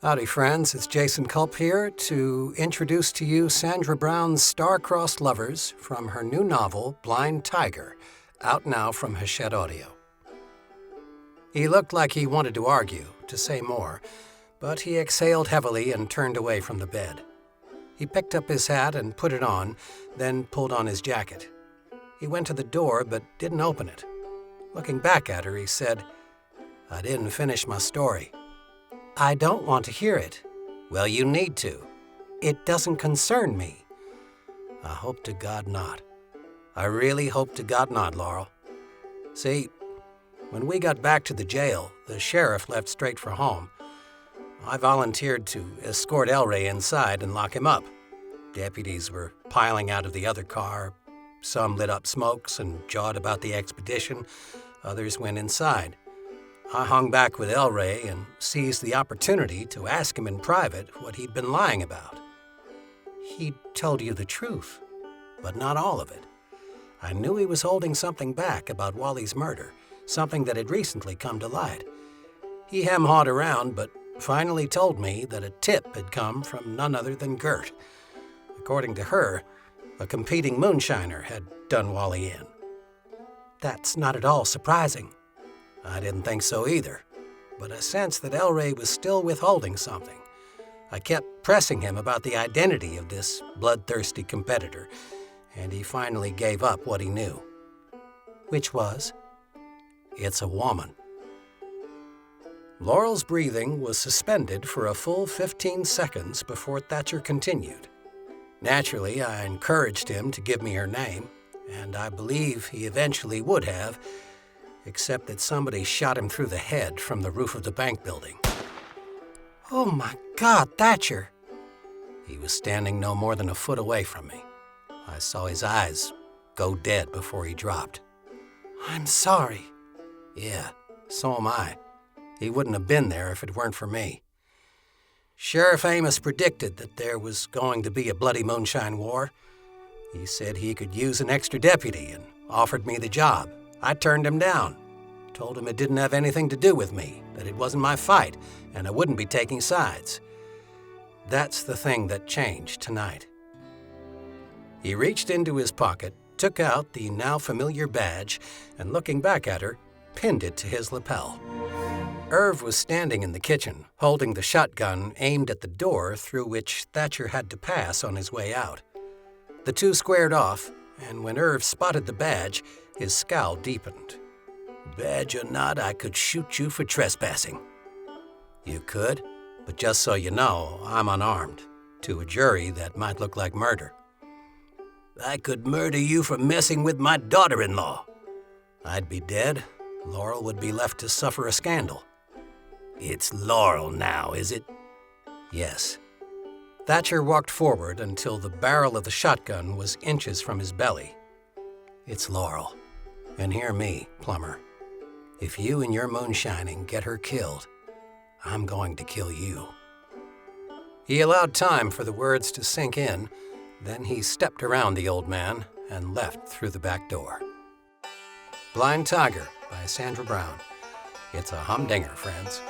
Howdy, friends. It's Jason Culp here to introduce to you Sandra Brown's Star-Crossed Lovers from her new novel, Blind Tiger, out now from Hachette Audio. He looked like he wanted to argue, to say more, but he exhaled heavily and turned away from the bed. He picked up his hat and put it on, then pulled on his jacket. He went to the door but didn't open it. Looking back at her, he said, "I didn't finish my story." "I don't want to hear it." "Well, you need to." "It doesn't concern me." "I hope to God not. I really hope to God not, Laurel. See, when we got back to the jail, the sheriff left straight for home. I volunteered to escort Elray inside and lock him up. Deputies were piling out of the other car. Some lit up smokes and jawed about the expedition. Others went inside. I hung back with Elray and seized the opportunity to ask him in private what he'd been lying about. He'd told you the truth, but not all of it. I knew he was holding something back about Wally's murder, something that had recently come to light. He hem-hawed around, but finally told me that a tip had come from none other than Gert. According to her, a competing moonshiner had done Wally in. That's not at all surprising. I didn't think so either, but I sensed that Elray was still withholding something. I kept pressing him about the identity of this bloodthirsty competitor, and he finally gave up what he knew. Which was? It's a woman. Laurel's breathing was suspended for a full 15 seconds before Thatcher continued. Naturally, I encouraged him to give me her name, and I believe he eventually would have, except that somebody shot him through the head from the roof of the bank building. "Oh my God, Thatcher!" He was standing no more than a foot away from me. I saw his eyes go dead before he dropped. "I'm sorry." "Yeah, so am I. He wouldn't have been there if it weren't for me. Sheriff Amos predicted that there was going to be a bloody moonshine war. He said he could use an extra deputy and offered me the job. I turned him down, told him it didn't have anything to do with me, that it wasn't my fight, and I wouldn't be taking sides. That's the thing that changed tonight." He reached into his pocket, took out the now familiar badge, and looking back at her, pinned it to his lapel. Irv was standing in the kitchen, holding the shotgun aimed at the door through which Thatcher had to pass on his way out. The two squared off, and when Irv spotted the badge, his scowl deepened. "Badge or not, I could shoot you for trespassing." "You could, but just so you know, I'm unarmed. To a jury, that might look like murder." "I could murder you for messing with my daughter-in-law." "I'd be dead. Laurel would be left to suffer a scandal." "It's Laurel now, is it?" "Yes." Thatcher walked forward until the barrel of the shotgun was inches from his belly. "It's Laurel. And hear me, Plumber. If you and your moonshining get her killed, I'm going to kill you." He allowed time for the words to sink in, then he stepped around the old man and left through the back door. Blind Tiger by Sandra Brown. It's a humdinger, friends.